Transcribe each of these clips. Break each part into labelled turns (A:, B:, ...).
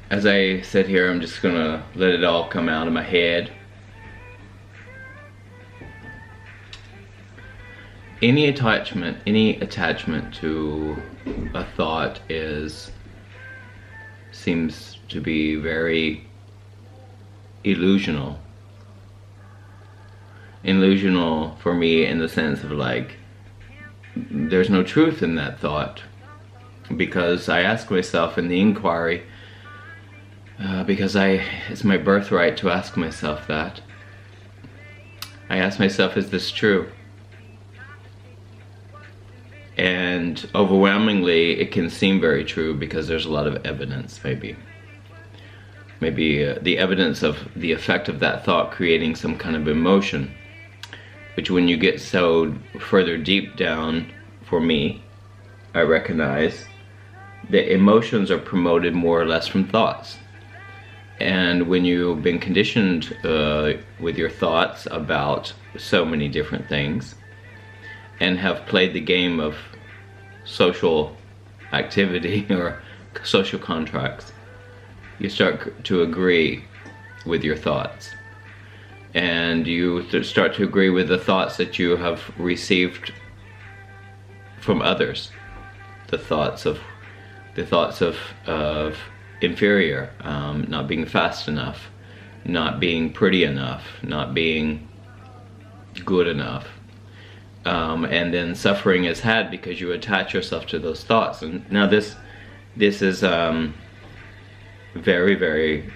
A: As I sit here, I'm just gonna let it all come out of my head. Any attachment to a thought seems to be very illusional. Illusional for me in the sense of like, there's no truth in that thought. Because I ask myself in the inquiry, because it's my birthright to ask myself that. I ask myself, is this true? And overwhelmingly, it can seem very true because there's a lot of evidence, maybe the evidence of the effect of that thought creating some kind of emotion, which when you get so further deep down, for me, I recognize that emotions are promoted more or less from thoughts. And when you've been conditioned with your thoughts about so many different things, and have played the game of social activity or social contracts, you start to agree with your thoughts. And you start to agree with the thoughts that you have received from others. The thoughts of inferior, not being fast enough, not being pretty enough, not being good enough. And then suffering is had because you attach yourself to those thoughts. And now this is very, very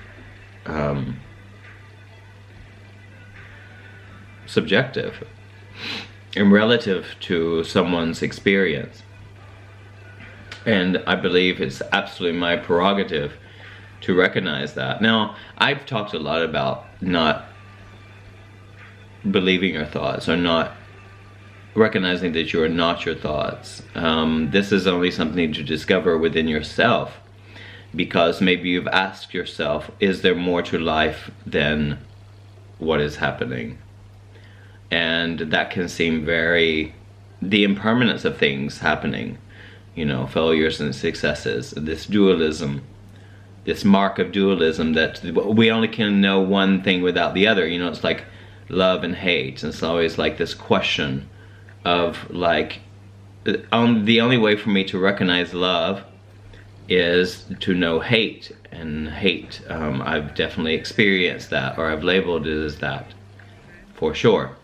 A: subjective and relative to someone's experience. And I believe it's absolutely my prerogative to recognize that. Now, I've talked a lot about not believing your thoughts, or not recognizing that you are not your thoughts. This is only something to discover within yourself, because maybe you've asked yourself, is there more to life than what is happening? And that can seem the impermanence of things happening, you know, failures and successes, this dualism, this mark of dualism, that we only can know one thing without the other. You know, it's like love and hate. And it's always like this question of like, the only way for me to recognize love is to know hate. And hate, I've definitely experienced that, or I've labeled it as that, for sure.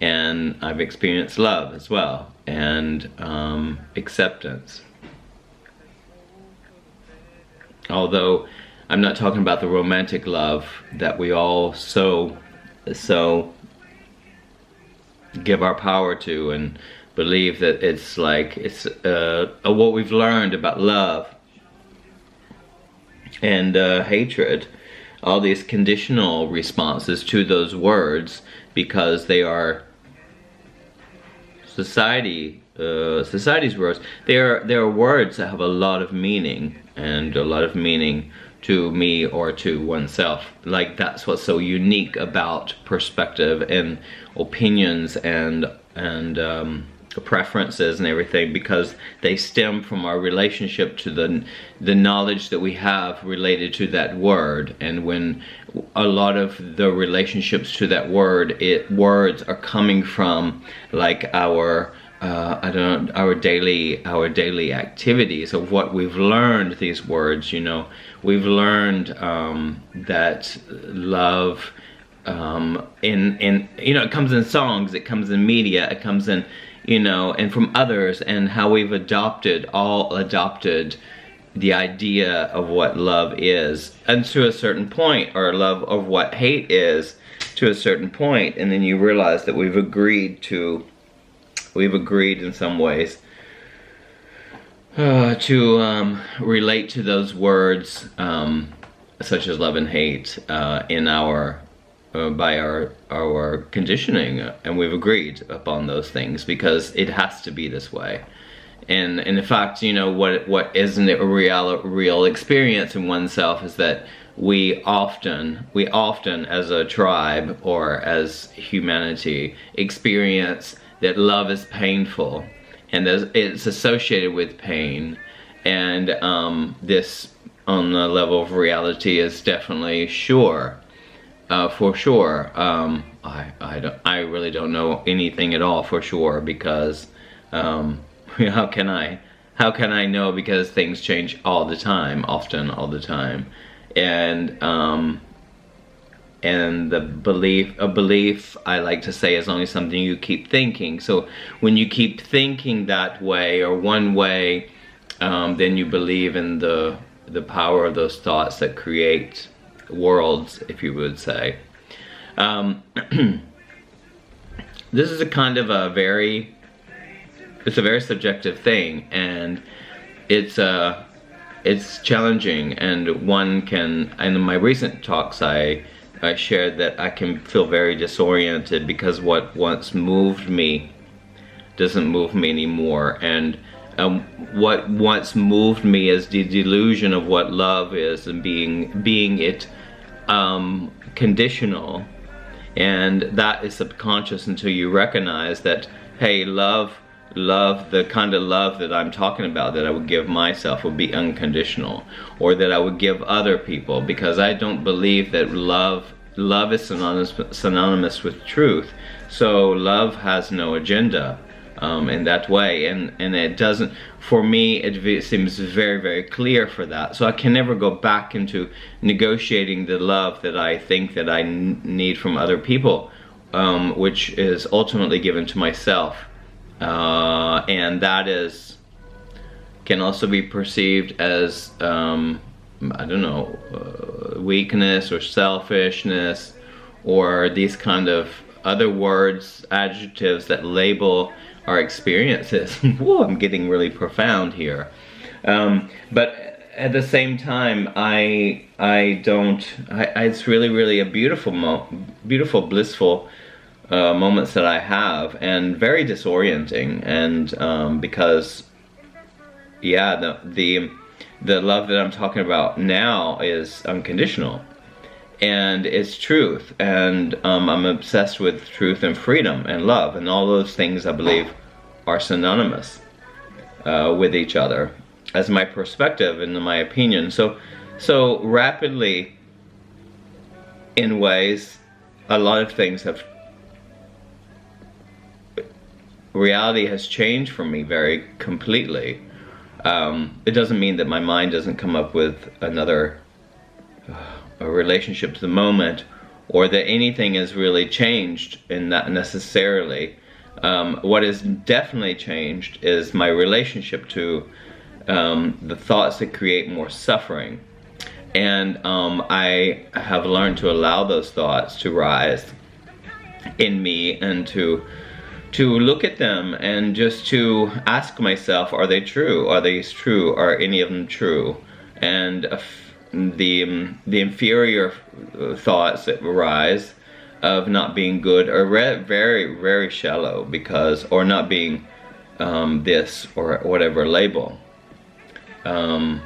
A: And I've experienced love as well, and acceptance. Although I'm not talking about the romantic love that we all so give our power to, and believe that it's like, it's what we've learned about love and hatred, all these conditional responses to those words, because they are society's words. They are words that have a lot of meaning, and a lot of meaning to me or to oneself. Like, that's what's so unique about perspective and opinions and preferences and everything, because they stem from our relationship to the knowledge that we have related to that word. And when a lot of the relationships to that words are coming from like our our daily activities of what we've learned, these words, you know, we've learned that love, in you know, it comes in songs, it comes in media, it comes in, you know, and from others, and how we've all adopted the idea of what love is, and to a certain point, or love of what hate is to a certain point. And then you realize that we've agreed in some ways to relate to those words, such as love and hate, in our by our conditioning, and we've agreed upon those things because it has to be this way. And in fact, you know, what isn't a real experience in oneself is that we often as a tribe or as humanity experience that love is painful, and it's associated with pain, and this on the level of reality is definitely sure, for sure. I really don't know anything at all for sure, because how can I know, because things change all the time, often all the time, and the belief, I like to say, is only something you keep thinking. So when you keep thinking that way or one way, then you believe in the power of those thoughts that create worlds, if you would say. This is a kind of a very subjective thing, and it's challenging, and one can, in my recent talks I shared that I can feel very disoriented because what once moved me doesn't move me anymore, and what once moved me is the delusion of what love is, and being it conditional, and that is subconscious until you recognize that, hey, love, the kind of love that I'm talking about, that I would give myself, would be unconditional, or that I would give other people, because I don't believe that love is synonymous with truth. So love has no agenda in that way, and it doesn't, for me, it seems very, very clear for that. So I can never go back into negotiating the love that I think that I need from other people, which is ultimately given to myself. And that can also be perceived as, I don't know, weakness or selfishness, or these kind of other words, adjectives that label our experiences. Whoa, I'm getting really profound here. But at the same time, it's really, really a beautiful, blissful moments that I have, and very disorienting, and because, yeah, the love that I'm talking about now is unconditional, and it's truth, and I'm obsessed with truth and freedom and love, and all those things I believe are synonymous with each other, as my perspective and my opinion. So rapidly, in ways, a lot of things have, reality has changed for me very completely. It doesn't mean that my mind doesn't come up with another a relationship to the moment, or that anything has really changed in that necessarily. What has definitely changed is my relationship to the thoughts that create more suffering, and I have learned to allow those thoughts to rise in me, and to look at them and just to ask myself, are they true? Are these true? Are any of them true? And the inferior thoughts that arise of not being good are very, very shallow, because, or not being this or whatever label. I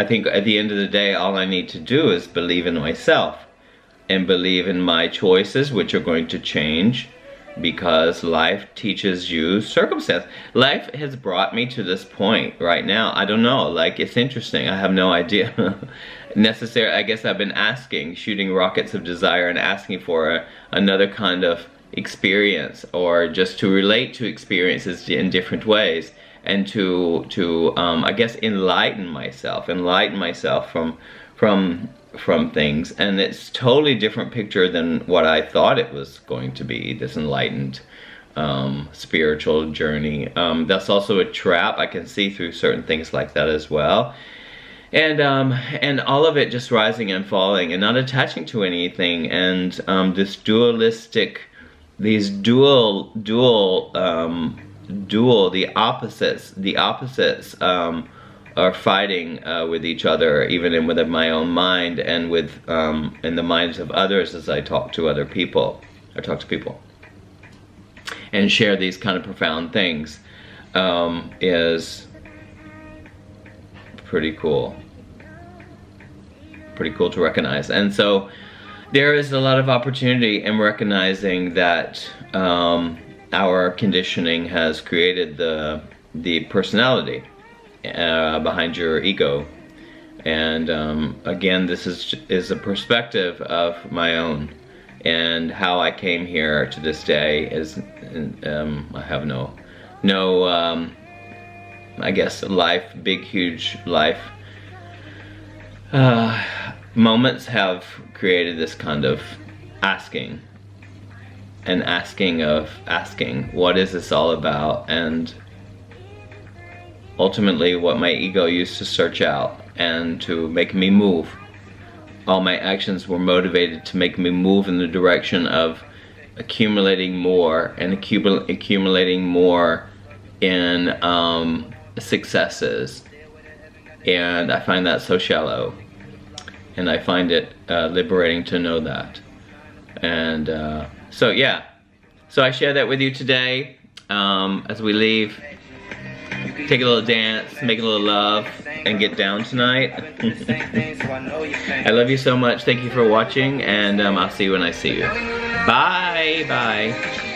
A: think at the end of the day, all I need to do is believe in myself, and believe in my choices, which are going to change, because life teaches you circumstance. Life has brought me to this point right now. I don't know, like, it's interesting. I have no idea. Necessarily, I guess I've been shooting rockets of desire, and asking for another kind of experience, or just to relate to experiences in different ways, and to I guess enlighten myself from things. And it's totally different picture than what I thought it was going to be, this enlightened spiritual journey. That's also a trap. I can see through certain things like that as well, and all of it just rising and falling, and not attaching to anything, and this dualistic, these dual the opposites are fighting with each other, even within my own mind, and with in the minds of others, as I talk to people, and share these kind of profound things, is pretty cool to recognize. And so there is a lot of opportunity in recognizing that our conditioning has created the personality behind your ego. And again, this is a perspective of my own, and how I came here to this day is I have no I guess big huge life moments have created this kind of asking what is this all about, and ultimately what my ego used to search out and to make me move. All my actions were motivated to make me move in the direction of accumulating more and accumulating more in successes. And I find that so shallow, and I find it liberating to know that. And so yeah, so I share that with you today. As we leave, take a little dance, make a little love, and get down tonight. I love you so much. Thank you for watching, and I'll see you when I see you. Bye, bye.